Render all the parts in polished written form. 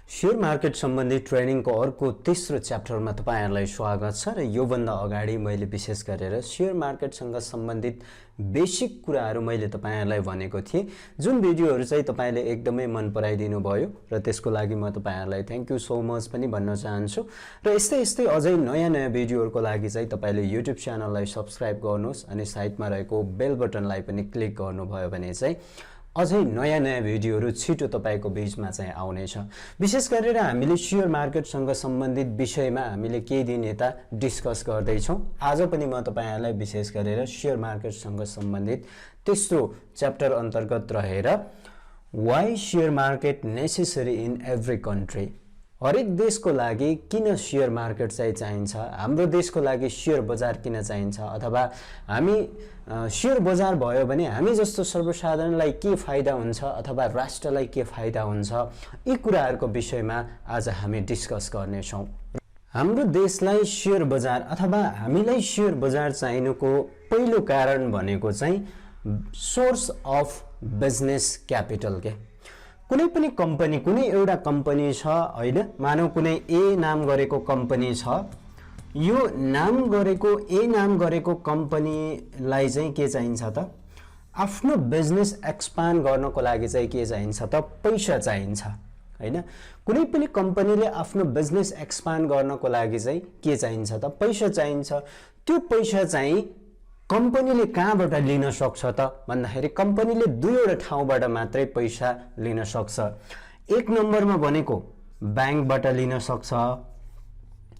Share market सम्बन्धी ट्रेनिङको अर्को तेस्रो च्याप्टरमा तपाईहरुलाई स्वागत छ र यो भन्दा अगाडि मैले विशेष गरेर शेयर मार्केटसँग सम्बन्धित बेसिक कुराहरु मैले तपाईहरुलाई भनेको थिए जुन भिडियोहरु चाहिँ तपाईले एकदमै मन पराइदिनु भयो र त्यसको लागि म तपाईहरुलाई थ्यांक यू सो मच पनि भन्न चाहन्छु र यस्तै अझै नयाँ भिडियोहरुको लागि चाहिँ तपाईले YouTube च्यानललाई सब्स्क्राइब गर्नुहोस् अनि साइडमा रहेको बेल बटनलाई पनि क्लिक गर्नुभयो भने चाहिँ अझै नयाँ भिडियोहरु छिटो तपाईको बीचमा चाहिँ आउनेछ। विशेष गरेर हामीले शेयर मार्केटसँग सम्बन्धित विषयमा हामीले केही दिन यता डिस्कस गर्दै छौं। आज पनि म तपाईहरुलाई विशेष गरेर शेयर मार्केटसँग सम्बन्धित तेस्रो च्याप्टर अन्तर्गत रहेर why share market necessary in every country, हरेक देशको लागि किन शेयर मार्केट चाहिँ चाहिन्छ, हाम्रो देशको लागि शेयर बजार किन चाहिन्छ, अथवा हामी शेयर बजार भयो भने हामी जस्तो सर्वसाधारणलाई के फाइदा हुन्छ अथवा राष्ट्रलाई के फाइदा हुन्छ, यी कुराहरुको विषयमा आज हामी डिस्कस गर्ने छौं। हाम्रो देशलाई शेयर बजार अथवा हामीलाई शेयर बजार चाहिनुको पहिलो कारण भनेको चाहिँ सोर्स अफ बिजनेस क्यापिटल के। कुनै पनि कम्पनी, कुनै एउटा कम्पनी छ हैन, मानौ कुनै ए नाम गरेको कम्पनी छ, यो नाम गरेको कम्पनीलाई चाहिँ के चाहिन्छ त, आफ्नो बिजनेस एक्सपान्ड गर्नको लागि चाहिँ के चाहिन्छ त, पैसा चाहिन्छ हैन। कुनै पनि कम्पनीले आफ्नो बिजनेस एक्सपान्ड गर्नको लागि चाहिँ के चाहिन्छ त, पैसा चाहिन्छ। त्यो पैसा चाहिँ कम्पनीले कहाँबाट लिन सक्छ त भन्दाखेरि कम्पनीले दुईवटा ठाउँबाट मात्रै पैसा लिन सक्छ। एक नम्बरमा भनेको बैंकबाट लिन सक्छ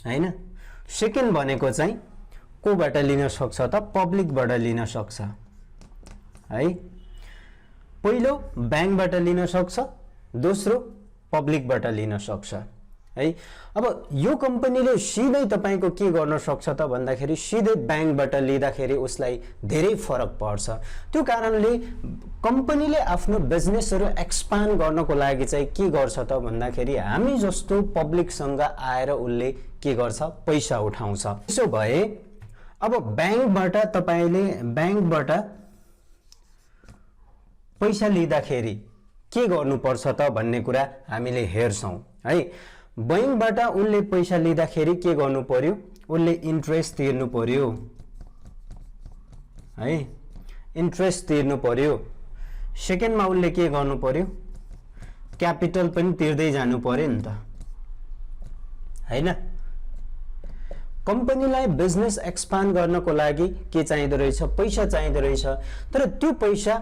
हैन। सेकेन्ड भनेको चाहिँ कोबाट लिन सक्छ त, पब्लिकबाट लिन सक्छ है। पहिलो बैंकबाट लिन सक्छ, दोस्रो पब्लिकबाट लिन सक्छ है। अब यो कम्पनीले सिधै तपाईको के गर्न सक्छ त भन्दाखेरि सिधै बैंकबाट लिँदाखेरि उसलाई धेरै फरक पर्छ। त्यो कारणले कम्पनीले आफ्नो बिजनेसहरु एक्सपान्ड गर्नको लागि चाहिँ के गर्छ त भन्दाखेरि हामी जस्तो पब्लिकसँग आएर उसले के गर्छ, पैसा उठाउँछ। त्यसो भए अब बैंकबाट तपाईले बैंकबाट पैसा लिँदाखेरि के गर्नुपर्छ त भन्ने कुरा हामीले हेर्छौं है। बैंकबाट उनले पैसा लिँदाखेरि के गर्नु पर्यो, उनले इन्ट्रेस्ट तिर्नु पर्यो है, इन्ट्रेस्ट तिर्नु पर्यो। सेकेन्डमा उनले के गर्नु पर्यो, क्यापिटल पनि तिर्दै जानु पर्यो नि त हैन। कम्पनीलाई बिजनेस एक्सपान्ड गर्नको लागि के चाहिँदो रहेछ, पैसा चाहिँदो रहेछ। तर त्यो पैसा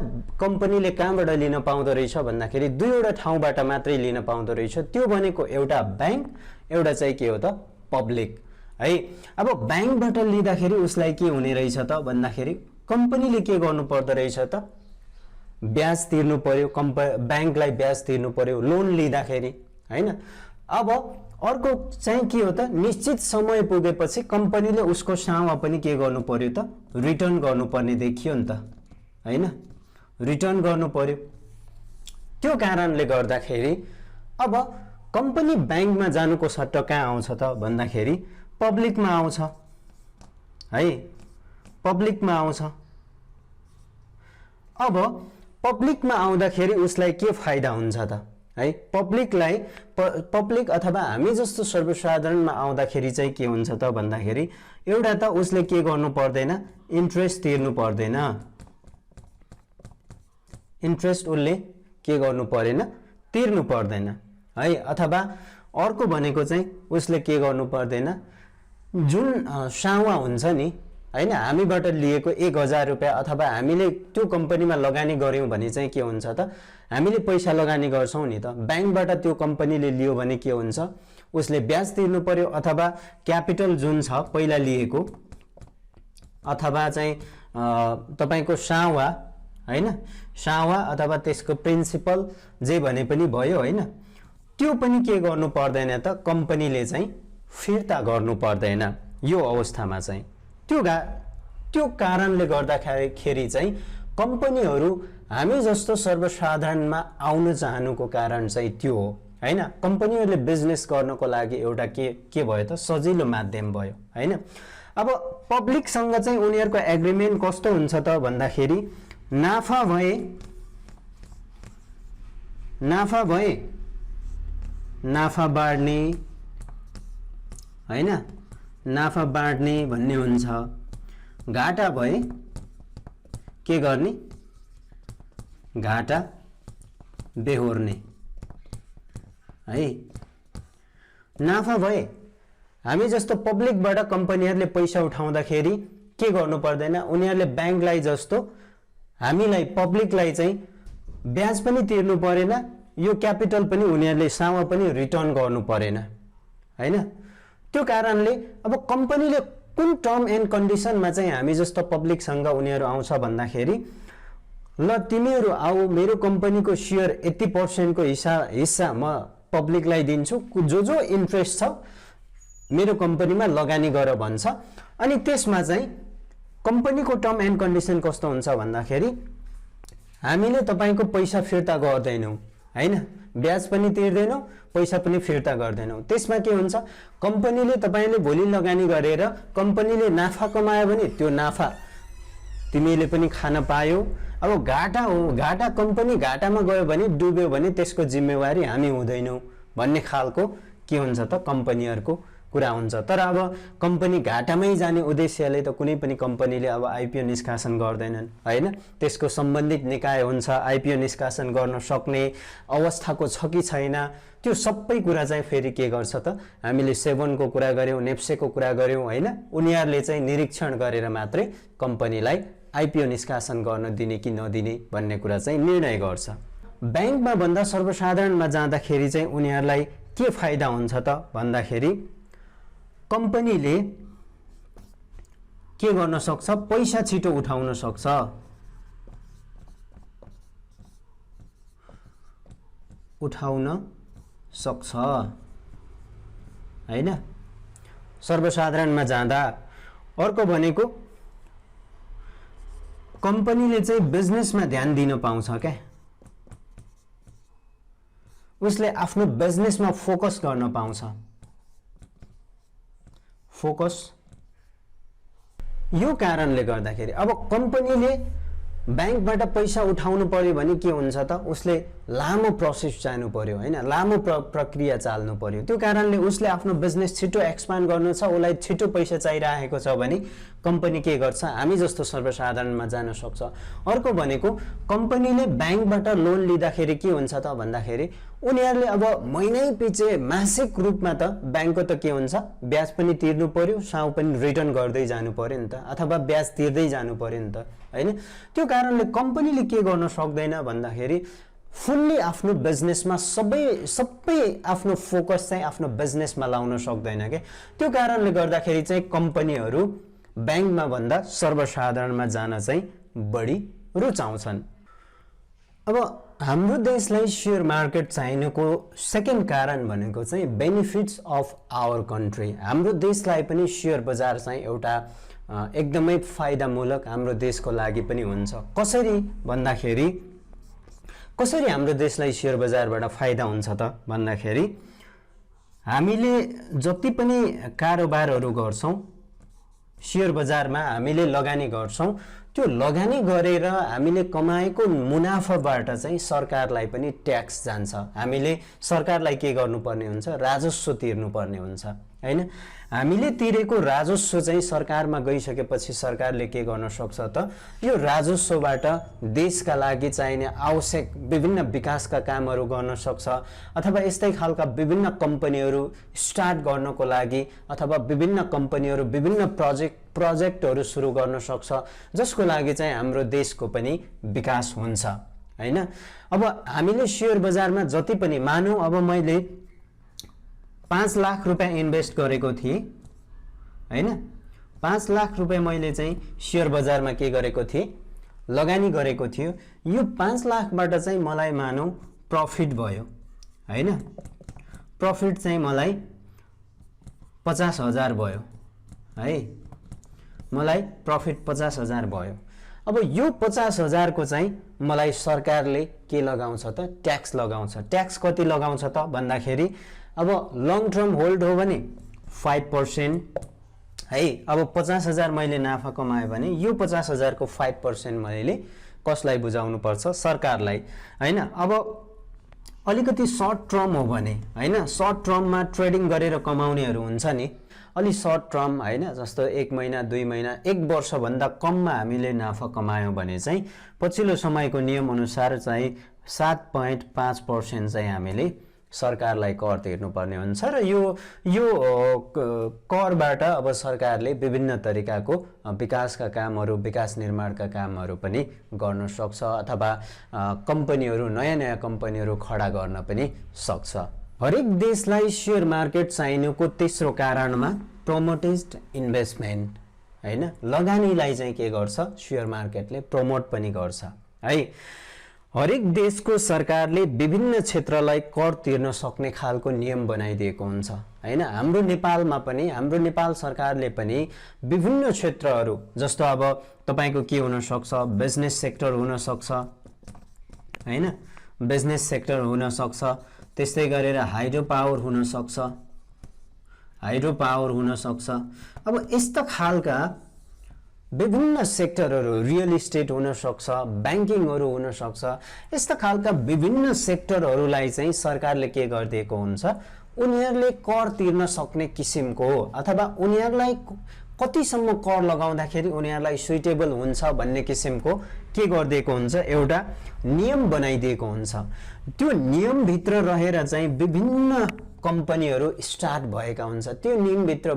कम्पनीले कहाँबाट लिन पाउँदो रहेछ भन्दाखेरि दुईवटा ठाउँबाट मात्रै लिन पाउँदो रहेछ। त्यो भनेको एउटा बैंक, एउटा चाहिँ के हो त, पब्लिक है। अब बैंकबाट लिँदाखेरि उसलाई के हुने रहेछ त भन्दाखेरि कम्पनीले के गर्नु पर्दो रहेछ त, ब्याज तिर्नु पर्यो, बैंकलाई ब्याज तिर्नु पर्यो लोन लिँदाखेरि हैन। अब अर्को चाहिँ के हो त, निश्चित समय पुगेपछि कम्पनीले उसको सामा पनि के गर्नु पर्यो त, रिटर्न गर्नुपर्ने देखियो नि त हैन, रिटर्न गर्नु पर्यो। त्यो कारणले गर्दाखेरि अब कम्पनी बैंकमा जानुको सट्टा कहाँ आउँछ त भन्दाखेरि पब्लिकमा आउँछ है, पब्लिकमा आउँछ। अब पब्लिकमा आउँदाखेरि उसलाई के फाइदा हुन्छ त है, पब्लिक अथवा हामी जस्तो सर्वसाधारणमा आउँदाखेरि चाहिँ के हुन्छ त भन्दाखेरि एउटा त उसले के गर्नु पर्दैन, इन्ट्रेस्ट तिर्नु पर्दैन, इन्ट्रेस्ट उसले के गर्नु परेन, तिर्नु पर्दैन है। अथवा अर्को भनेको चाहिँ उसले के गर्नु पर्दैन, जुन सावा हुन्छ नि हैन, हामीबाट लिएको 1000 रुपैयाँ अथवा हामीले त्यो कम्पनीमा लगानी गर्यौं भने चाहिँ के हुन्छ त, हामीले पैसा लगानी गर्छौं नि त, बैंकबाट त्यो कम्पनीले लियो भने के हुन्छ, उसले ब्याज तिर्नु पर्यो अथवा क्यापिटल जुन छ पहिला लिएको अथवा चाहिँ तपाईको सावा हैन, सावा अथवा त्यसको प्रिन्सिपल जे भने पनि भयो हैन, त्यो पनि के गर्नु पर्दैन त, कम्पनीले चाहिँ फिर्ता गर्नु पर्दैन यो अवस्थामा चाहिँ। त्यो कारणले गर्दाखेरि चाहिँ कम्पनीहरु हामी जस्तो सर्वसाधारणमा आउन चाहनुको कारण चाहिँ त्यो हो हैन। कम्पनीहरुले बिजनेस गर्नको लागि एउटा के भयो त, सजिलो माध्यम भयो हैन। अब पब्लिकसँग चाहिँ उनीहरुको एग्रीमेन्ट कस्तो हुन्छ त भन्दाखेरि नाफा भए नाफा बाँड्ने हैन, नाफा बाँड्ने भन्ने हुन्छ। घाटा भए के गर्ने, घाटा बेहोर्ने है। नाफा भए हामी जस्तो पब्लिकबाट कम्पनीहरूले पैसा उठाउँदाखेरि के गर्नु पर्दैन, उनीहरूले बैंकलाई जस्तो हामीलाई पब्लिकलाई चाहिँ ब्याज पनि तिर्नु परेन, यो क्यापिटल पनि उनीहरूले सामा पनि रिटर्न गर्नु परेन हैन। त्यो कारणले अब कम्पनीले कुन टर्म एन्ड कन्डिसनमा चाहिँ हामी जस्तो पब्लिकसँग उनीहरू आउँछ भन्दाखेरि, ल तिमीहरू आऊ मेरो कम्पनीको शेयर 80% को हिस्सा म पब्लिकलाई दिन्छु, जो इन्ट्रेस्ट छ मेरो कम्पनीमा लगानी गर भन्छ। अनि त्यसमा चाहिँ कम्पनीको टर्म एन्ड कन्डिसन कस्तो हुन्छ भन्दाखेरि, हामीले तपाईको पैसा फिर्ता गर्दैनौ हैन, ब्याज पनि तिर्दैनौ, पैसा पनि फिर्ता गर्दैनौ। त्यसमा के हुन्छ, कम्पनीले तपाईले भोलि लगानी गरेर कम्पनीले नाफा कमायो भने त्यो नाफा तिमीले पनि खान पायौ। अब घाटा हो, घाटा कम्पनी घाटामा गयो भने डुब्यो भने त्यसको जिम्मेवारी हामी हुँदैनौ भन्ने खालको के हुन्छ त कम्पनीहरुको कुरा हुन्छ। तर अब कम्पनी घाटामै जाने उद्देश्यले त कुनै पनि कम्पनीले अब आईपीओ निष्कासन गर्दैनन् हैन। त्यसको सम्बन्धित निकाय हुन्छ, आईपीओ निष्कासन गर्न सक्ने अवस्थाको छ कि छैन, त्यो सबै कुरा चाहिँ फेरि के गर्छ त, हामीले सेभनको कुरा गर्यौं, नेप्सेको कुरा गर्यौं हैन। उनीहरुले चाहिँ निरीक्षण गरेर मात्रै कम्पनीलाई आईपीओ निष्कासन गर्न दिने कि नदिने भन्ने कुरा चाहिँ निर्णय गर्छ। बैंकमा भन्दा सर्वसाधारणमा जाँदाखेरि चाहिँ उनीहरुलाई के फाइदा हुन्छ त भन्दाखेरि, कम्पनीले के गर्न सक्छ, पैसा छिटो उठाउन सक्छ, हैन सर्वसाधारणमा जाँदा। अर्को भनेको कम्पनीले चाहिँ बिजनेसमा ध्यान दिन पाउँछ क्या, उसले आफ्नो बिजनेसमा फोकस गर्न पाउँछ। फोकस यो कारणले गर्दाखेरि अब कम्पनीले बैंकबाट पैसा उठाउनु पर्यो भने के हुन्छ त, उसले लामो प्रोसेस जानु पर्यो हैन, लामो प्रक्रिया चाल्नु पर्यो। त्यो कारणले उसले आफ्नो बिजनेस छिटो एक्सपान्ड गर्नु छ, उलाई छिटो पैसा चाहिरहेको छ भने कम्पनी के गर्छ, हामी जस्तो सर्वसाधारणमा जान सक्छ। अर्को भनेको कम्पनीले बैंकबाट लोन लिँदाखेरि के हुन्छ त भन्दाखेरि, उनीहरुले अब महिनै पछि मासिक रूपमा त बैंकको त के हुन्छ, ब्याज पनि तिर्नु पर्यो, साउ पनि रिटर्न गर्दै जानु पर्यो नि त, अथवा ब्याज तिर्दै जानु पर्यो नि त हैन। त्यो कारणले कम्पनीले के गर्न सक्दैन भन्दाखेरि, फुल्ली आफ्नो बिजनेसमा सबै आफ्नो फोकस चाहिँ आफ्नो बिजनेसमा लाउन सक्दैन के। त्यो कारणले गर्दाखेरि चाहिँ कम्पनीहरु बैंकमा भन्दा सर्वसाधारणमा जान चाहिँ बढी रुचाउँछन्। अब हाम्रो देशलाई शेयर मार्केट चाहिनुको सेकेन्ड कारण भनेको चाहिँ बेनिफिट्स अफ आवर कन्ट्री। हाम्रो देशलाई पनि शेयर बजार चाहिँ एउटा एकदमै फाइदामूलक हाम्रो देशको लागि पनि हुन्छ। कसरी भन्दाखेरि, कसरी हाम्रो देशलाई शेयर बजारबाट फाइदा हुन्छ त भन्दाखेरि, हामीले जति पनि कारोबारहरू गर्छौं शेयर बजारमा हामीले लगानी गर्छौं, त्यो लगानी गरेर हामीले कमाएको मुनाफाबाट चाहिँ सरकारलाई पनि ट्याक्स जान्छ। हामीले सरकारलाई के गर्नुपर्ने हुन्छ, राजस्व तिर्नुपर्ने हुन्छ हैन। हामीले तिरेको राजस्व चाहिँ सरकारमा गइसकेपछि सरकारले के गर्न सक्छ त, यो राजस्वबाट देशका लागि चाहिने आवश्यक विभिन्न विकासका कामहरू गर्न सक्छ, अथवा यस्तै खालका विभिन्न कम्पनीहरू स्टार्ट गर्नको लागि, अथवा विभिन्न कम्पनीहरू विभिन्न प्रोजेक्टहरू सुरु गर्न सक्छ, जसको लागि चाहिँ हाम्रो देशको पनि विकास हुन्छ हैन। अब हामीले शेयर बजारमा जति पनि मानौ, अब मैले 5 लाख रुपैयाँ इन्भेस्ट गरेको थिएँ हैन, 5 लाख रुपैयाँ मैले चाहिँ शेयर बजारमा के गरेको थिएँ, लगानी गरेको थियो। यो 5 लाखबाट चाहिँ मलाई मानौ प्रफिट भयो हैन, प्रफिट चाहिँ मलाई 50,000 भयो है, मलाई प्रफिट 50,000 भयो। अब यो 50,000 को चाहिँ मलाई सरकारले के लगाउँछ त, ट्याक्स लगाउँछ। ट्याक्स कति लगाउँछ त भन्दाखेरि, अब लङ टर्म होल्ड हो भने 5% है। अब 50,000 मैले नाफा कमाए भने यो 50,000 को 5% मैले कसलाई बुझाउनु पर्छ, सरकारलाई हैन। अब अलिकति सर्ट टर्म हो भने हैन, सर्ट टर्ममा ट्रेडिङ गरेर कमाउनेहरू हुन्छ नि, अलि सर्ट टर्म हैन, जस्तो 1 महिना 2 महिना 1 वर्षभन्दा कममा हामीले नाफा कमायौँ भने चाहिँ पछिल्लो समयको नियम अनुसार चाहिँ 7.5% चाहिँ हामीले सरकारलाई कर तिर्नुपर्ने हुन्छ र यो करबाट अब सरकारले विभिन्न तरिकाको विकासका कामहरू, विकास निर्माणका कामहरू पनि गर्न सक्छ अथवा कम्पनीहरू, नयाँ कम्पनीहरू खडा गर्न पनि सक्छ। हरेक देशलाई शेयर मार्केट चाहिनुको तेस्रो कारणमा प्रमोटेड इन्भेस्टमेन्ट हैन, लगानीलाई चाहिँ के गर्छ, शेयर मार्केटले प्रमोट पनि गर्छ है। हरेक देशको सरकारले विभिन्न क्षेत्रलाई कर तिर्न सक्ने खालको नियम बनाइदिएको हुन्छ हैन। हाम्रो नेपालमा पनि, हाम्रो नेपाल सरकारले पनि विभिन्न क्षेत्रहरू, जस्तो अब तपाईको के हुन सक्छ, बिजनेस सेक्टर हुन सक्छ हैन, बिजनेस सेक्टर हुन सक्छ, त्यस्तै गरेर हाइड्रो पावर हुन सक्छ, हाइड्रो पावर हुन सक्छ। अब यस्ता खालका विभिन्न सेक्टरहरू, रियल इस्टेट हुन सक्छ, ब्याङ्किङहरू हुन सक्छ, यस्ता खालका विभिन्न सेक्टरहरूलाई चाहिँ सरकारले के गरिदिएको हुन्छ, उनीहरूले कर तिर्न सक्ने किसिमको अथवा उनीहरूलाई कतिसम्म कर लगाउँदाखेरि उनीहरूलाई सुइटेबल हुन्छ भन्ने किसिमको के गरिदिएको हुन्छ, एउटा नियम बनाइदिएको हुन्छ। त्यो नियमभित्र रहेर चाहिँ विभिन्न कम्पनीहरू स्टार्ट भएका हुन्छ, त्यो नियमभित्र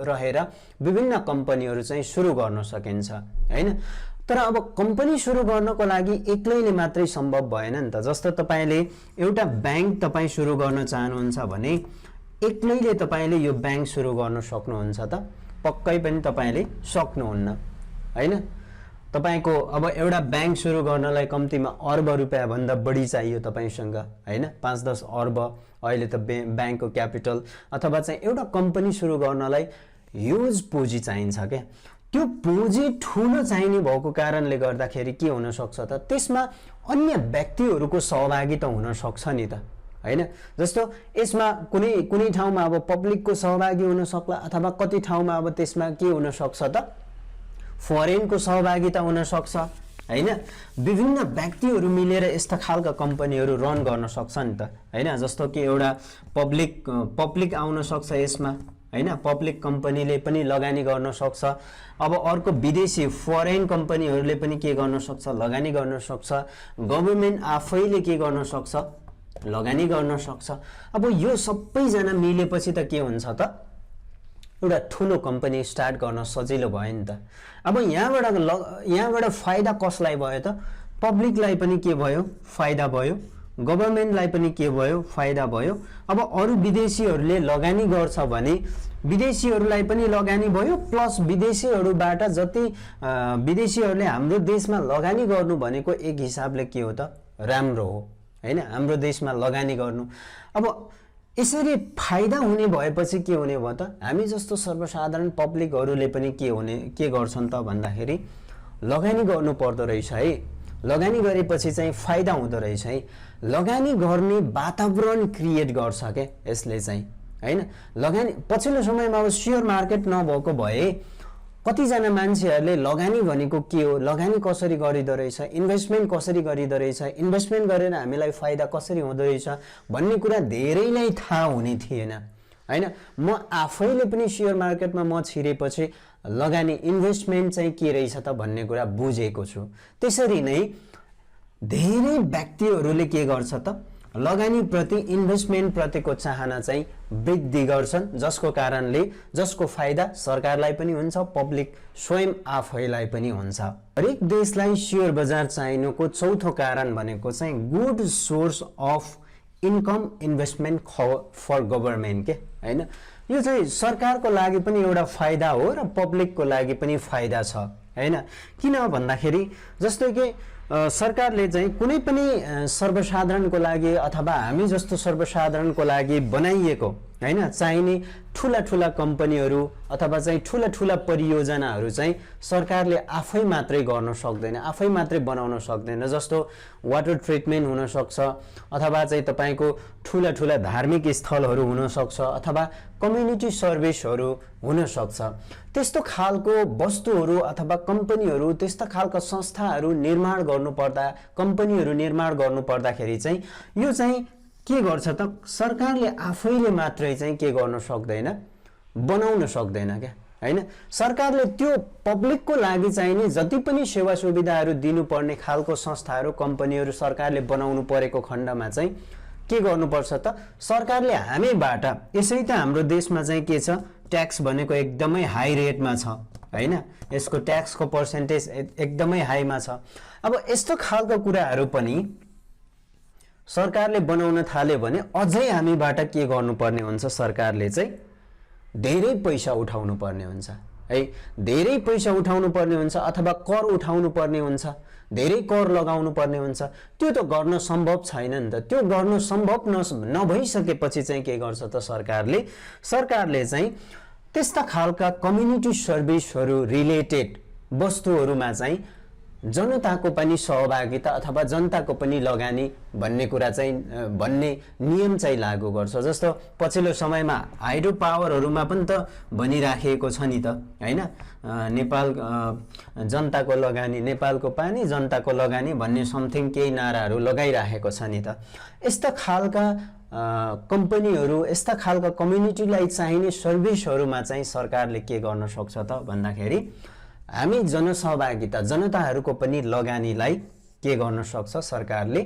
रहेर विभिन्न कम्पनीहरू चाहिँ सुरु गर्न सकिन्छ हैन। तर अब कम्पनी सुरु गर्नको लागि एक्लैले मात्रै सम्भव भएन नि त। जस्तो तपाईले एउटा ब्याङ्क तपाई सुरु गर्न चाहनुहुन्छ भने एक्लैले तपाईले यो ब्याङ्क सुरु गर्न सक्नुहुन्छ त? पक्कै पनि तपाईले सक्नुहुन्न हैन। तपाईको अब एउटा ब्याङ्क सुरु गर्नलाई कम्तीमा अर्ब रुपैयाँ भन्दा बढी चाहियो तपाईसँग हैन, 5-10 अर्ब अहिले त ब्याङ्कको क्यापिटल, अथवा चाहिँ एउटा कम्पनी सुरु गर्नलाई ह्युज पुँजी चाहिन्छ के। त्यो पुँजी ठुलो चाहिने भएको कारणले गर्दाखेरि के हुन सक्छ त, त्यसमा अन्य व्यक्तिहरूको सहभागिता हुन सक्छ नि त हैन। जस्तो यसमा कुनै ठाउँमा अब पब्लिकको सहभागी हुन सक्ला, अथवा कति ठाउँमा अब त्यसमा के हुन सक्छ त, फरेनको सहभागिता हुन सक्छ हैन। विभिन्न व्यक्तिहरू मिलेर यस्ता खालका कम्पनीहरू रन गर्न सक्छ नि त हैन। जस्तो कि एउटा पब्लिक आउन सक्छ यसमा हैन, पब्लिक कम्पनीले पनि लगानी गर्न सक्छ। अब अर्को विदेशी फरेन कम्पनीहरूले पनि के गर्न सक्छ, लगानी गर्न सक्छ। गभर्नमेन्ट आफैले के गर्न सक्छ, लगानी गर्न सक्छ। अब यो सबैजना मिलेपछि त के हुन्छ त, एउटा ठुलो कम्पनी स्टार्ट गर्न सजिलो भयो नि त। अब यहाँबाट फाइदा कसलाई भयो त, पब्लिकलाई पनि के भयो, फाइदा भयो, गभर्नमेन्टलाई पनि के भयो, फाइदा भयो। अब अरु विदेशीहरूले लगानी गर्छ भने विदेशीहरूलाई पनि लगानी भयो, प्लस विदेशीहरूबाट जति विदेशीहरूले हाम्रो देशमा लगानी गर्नु भनेको एक हिसाबले के हो त, राम्रो हो हैन, हाम्रो देशमा लगानी गर्नु। अब यसरी फाइदा हुने भएपछि के हुने भयो त, हामी जस्तो सर्वसाधारण पब्लिकहरूले पनि के गर्छन् त भन्दाखेरि लगानी गर्नु पर्दो रहेछ है। लगानी गरेपछि चाहिँ फाइदा हुँदो रहेछ है। लगानी गर्ने वातावरण क्रिएट गर्छ के यसले चाहिँ हैन। लगानी पछिल्लो समयमा अब शेयर मार्केट नभएको भए कतिजना मान्छेहरूले लगानी भनेको के हो, लगानी कसरी गरिदो रहेछ, इन्भेस्टमेन्ट कसरी गरिदो रहेछ, इन्भेस्टमेन्ट गरेर हामीलाई फाइदा कसरी हुँदो रहेछ भन्ने कुरा धेरैलाई थाहा हुने थिएन हैन। म आफैले पनि शेयर मार्केटमा म छिरेपछि लगानी इन्भेस्टमेन्ट चाहिँ के रहेछ त भन्ने कुरा बुझेको छु। त्यसरी नै धेरै व्यक्तिहरूले के गर्छ त, लगानी प्रति, इन्भेस्टमेन्ट प्रतिको चाहना चाहिँ वृद्धि गर्छन्, जसको कारणले जसको फाइदा सरकारलाई पनि हुन्छ, पब्लिक स्वयं आफैलाई पनि हुन्छ। हरेक देशलाई शेयर बजार चाहिनुको चौथो कारण भनेको चाहिँ good source of income investment for government के हैन। यो चाहिँ सरकारको लागि पनि एउटा फाइदा हो र पब्लिकको लागि पनि फाइदा छ हैन। किन भन्दाखेरि जस्तो कि सरकारले चाहिँ कुनै पनि सर्वसाधारणको लागि अथवा हामी जस्तो सर्वसाधारणको लागि बनाइएको हैन, चाहिने ठुला ठुला कम्पनीहरू अथवा चाहिँ ठुला ठुला परियोजनाहरू चाहिँ सरकारले आफै मात्रै गर्न सक्दैन, आफै मात्रै बनाउन सक्दैन। जस्तो वाटर ट्रिटमेन्ट हुन सक्छ, अथवा चाहिँ तपाईको ठुला ठुला धार्मिक स्थलहरू हुन सक्छ, अथवा कम्युनिटी सर्भिसहरू हुन सक्छ। त्यस्तो खालको वस्तुहरू अथवा कम्पनीहरू, त्यस्ता खालका संस्थाहरू निर्माण गर्नुपर्दा, कम्पनीहरू निर्माण गर्नुपर्दाखेरि चाहिँ यो चाहिँ के गर्छ त, सरकारले आफैले मात्रै चाहिँ के गर्न सक्दैन, बनाउन सक्दैन क्या, हैन। सरकारले त्यो पब्लिकको लागि चाहिने जति पनि सेवा सुविधाहरू दिनुपर्ने खालको संस्थाहरू, कम्पनीहरू सरकारले बनाउनु परेको खण्डमा चाहिँ के गर्नुपर्छ त, सरकारले हामीबाट, यसै त हाम्रो देशमा चाहिँ के छ, ट्याक्स भनेको एकदमै हाई रेटमा छ, हैन। यसको ट्याक्सको पर्सेन्टेज एकदमै हाईमा छ। अब यस्तो खालको कुराहरू पनि सरकारले बनाउन थाल्यो भने अझै हामीबाट के गर्नुपर्ने हुन्छ, सरकारले चाहिँ धेरै पैसा उठाउनु पर्ने हुन्छ है, धेरै पैसा उठाउनु पर्ने हुन्छ, अथवा कर उठाउनु पर्ने हुन्छ, धेरै कर लगाउनु पर्ने हुन्छ। त्यो त गर्न सम्भव छैन नि त। त्यो गर्न सम्भव नभइसकेपछि चाहिँ के गर्छ त सरकारले चाहिँ त्यस्ता खालका कम्युनिटी सर्भिसहरू रिलेटेड वस्तुहरूमा चाहिँ जनताको पनि सहभागिता अथवा जनताको पनि लगानी भन्ने कुरा चाहिँ भन्ने नियम चाहिँ लागू गर्छ। जस्तो पछिल्लो समयमा हाइड्रो पावरहरूमा पनि त भनिराखेको छ नि त, हैन। नेपाल जनताको लगानी, नेपालको पानी जनताको लगानी भन्ने समथिङ केही नाराहरू लगाइराखेको छ नि त। यस्ता खालका कम्पनीहरू, यस्ता खालका कम्युनिटीलाई चाहिने सर्भिसहरूमा चाहिँ सरकारले के गर्न सक्छ त भन्दाखेरि हामी जनसहभागिता, जनताहरूको पनि लगानीलाई के गर्न सक्छ, सरकारले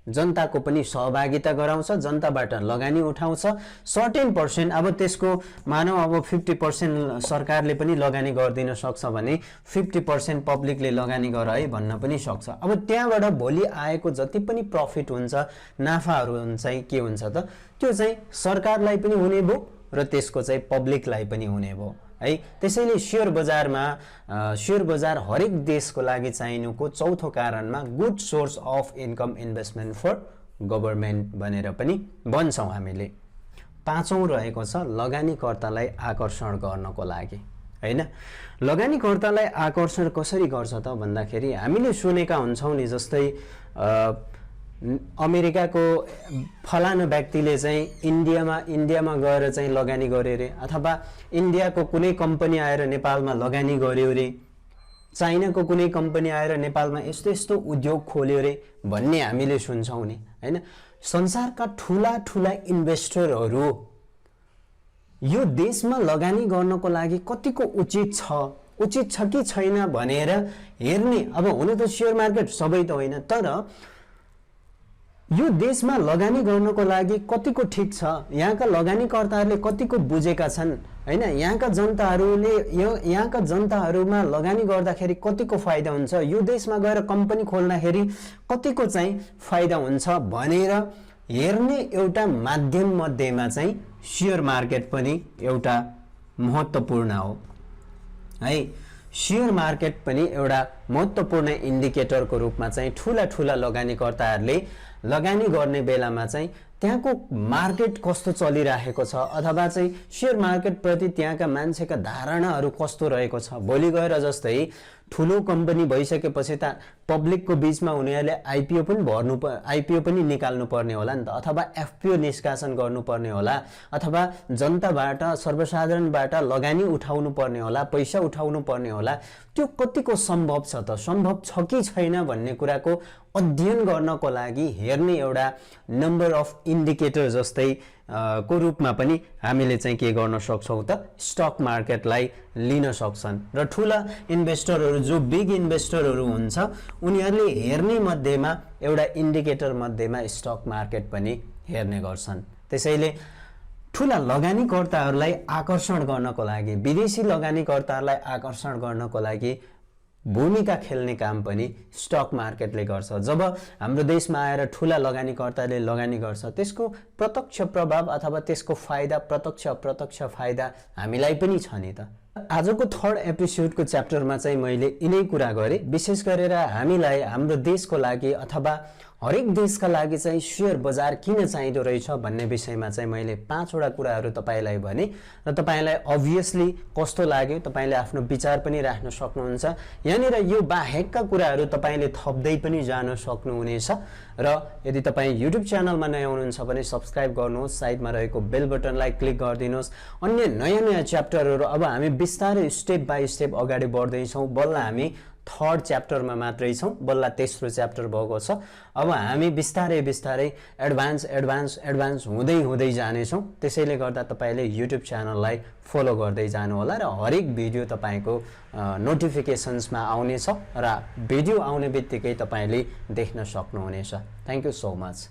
जनताको पनि सहभागिता गराउँछ, जनताबाट लगानी उठाउँछ। सर्टेन पर्सेन्ट, अब त्यसको मानव अब 50% सरकारले पनि लगानी गरिदिन सक्छ भने 50% पब्लिकले लगानी गर है भन्न पनि सक्छ। अब त्यहाँबाट भोलि आएको जति पनि प्रफिट हुन्छ, नाफाहरू चाहिँ के हुन्छ त, त्यो चाहिँ सरकारलाई पनि हुने भयो र त्यसको चाहिँ पब्लिकलाई पनि हुने भयो है। त्यसैले शेयर बजार हरेक देशको लागि चाहिनुको चौथो कारणमा good source of income investment for government भनेर पनि भन्छौँ हामीले। पाँचौं रहेको छ लगानीकर्तालाई आकर्षण गर्नको लागि, हैन। लगानीकर्तालाई आकर्षण कसरी गर्छ त भन्दाखेरि हामीले सुनेका हुन्छौँ नि, जस्तै अमेरिकाको फलानु व्यक्तिले चाहिँ इन्डियामा गएर चाहिँ लगानी गर्यो रे, अथवा इन्डियाको कुनै कम्पनी आएर नेपालमा लगानी गर्यो रे, चाइनाको कुनै कम्पनी आएर नेपालमा यस्तो यस्तो उद्योग खोल्यो रे भन्ने हामीले सुन्छौँ नि, हैन। संसारका ठुला ठुला इन्भेस्टरहरू यो देशमा लगानी गर्नको लागि कतिको उचित छ कि छैन भनेर हेर्ने। अब हुन त शेयर मार्केट सबै त होइन, तर यो देशमा लगानी गर्नको लागि कतिको ठिक छ, यहाँका लगानीकर्ताहरूले कतिको बुझेका छन्, हैन। यहाँका जनताहरूमा लगानी गर्दाखेरि कतिको फाइदा हुन्छ, यो देशमा गएर कम्पनी खोल्दाखेरि कतिको चाहिँ फाइदा हुन्छ भनेर हेर्ने एउटा माध्यम मध्येमा चाहिँ शेयर मार्केट पनि एउटा महत्त्वपूर्ण हो है। शेयर मार्केट पनि एउटा महत्त्वपूर्ण इन्डिकेटरको रूपमा चाहिँ ठुला ठुला लगानीकर्ताहरूले लगानी गर्ने बेलामा चाहिँ त्यहाँको मार्केट कस्तो चलिरहेको छ, अथवा चाहिँ शेयर मार्केट प्रति त्यहाँका मान्छेका धारणाहरू कस्तो रहेको छ। भोलि गएर जस्तै ठुलो कम्पनी भइसकेपछि त पब्लिकको बीचमा उनीहरूले आइपिओ पनि निकाल्नु पर्ने होला नि त, अथवा एफपिओ निष्कासन गर्नुपर्ने होला, अथवा जनताबाट, सर्वसाधारणबाट लगानी उठाउनु पर्ने होला, पैसा उठाउनु पर्ने होला। त्यो कतिको सम्भव छ त, सम्भव छ कि छैन भन्ने कुराको अध्ययन गर्नको लागि हेर्ने एउटा नम्बर अफ इन्डिकेटर जस्तै को रूपमा पनि हामीले चाहिँ के गर्न सक्छौँ त, स्टक मार्केटलाई लिन सक्छन्। र ठुला इन्भेस्टरहरू, जो बिग इन्भेस्टरहरू हुन्छ, उनीहरूले हेर्ने मध्येमा एउटा इन्डिकेटर मध्येमा स्टक मार्केट पनि हेर्ने गर्छन्। त्यसैले ठुला लगानीकर्ताहरूलाई आकर्षण गर्नको लागि, विदेशी लगानीकर्ताहरूलाई आकर्षण गर्नको लागि भूमिका खेल्ने काम पनि स्टक मार्केटले गर्छ। जब हाम्रो देशमा आएर ठुला लगानीकर्ताले लगानी गर्छ, त्यसको प्रत्यक्ष प्रभाव अथवा त्यसको फाइदा, प्रत्यक्ष अप्रत्यक्ष फाइदा हामीलाई पनि छ नि त, आजको थर्ड एपिसोडको च्याप्टरमा चाहिँ मैले यिनै कुरा गरेँ। विशेष गरेर हामीलाई हाम्रो देशको लागि अथवा हरेक देशका लागि चाहिँ शेयर बजार किन चाहिँदो रहेछ भन्ने विषयमा चाहिँ मैले 5 वटा कुराहरू तपाईलाई भने र तपाईलाई अभियसली कस्तो लाग्यो तपाईले आफ्नो विचार पनि राख्न सक्नुहुन्छ। यहाँनिर यो बाहेकका कुराहरू तपाईले थप्दै पनि जान सक्नुहुनेछ र यदि तपाई युट्युब च्यानलमा नयाँ हुनुहुन्छ भने सब्स्क्राइब गर्नुहोस्, साइडमा रहेको बेल बटनलाई क्लिक गरिदिनुहोस्। अन्य नयाँ नयाँ च्याप्टरहरू अब हामी बिस्तारै स्टेप बाई स्टेप अगाडि बढ्दै छौं। बल्ल हामी थर्ड च्याप्टरमा मात्रै छौं, बल्ल तेस्रो च्याप्टर भएको छ। अब हामी बिस्तारै बिस्तारै एडभान्स हुँदै जानेछौं। त्यसैले गर्दा तपाईले युट्युब च्यानललाई फलो गर्दै जानु होला र हरेक भिडियो तपाईको नोटिफिकेसन्समा आउनेछ र भिडियो आउने बित्तिकै तपाईले देख्न सक्नुहुनेछ। Thank you so much.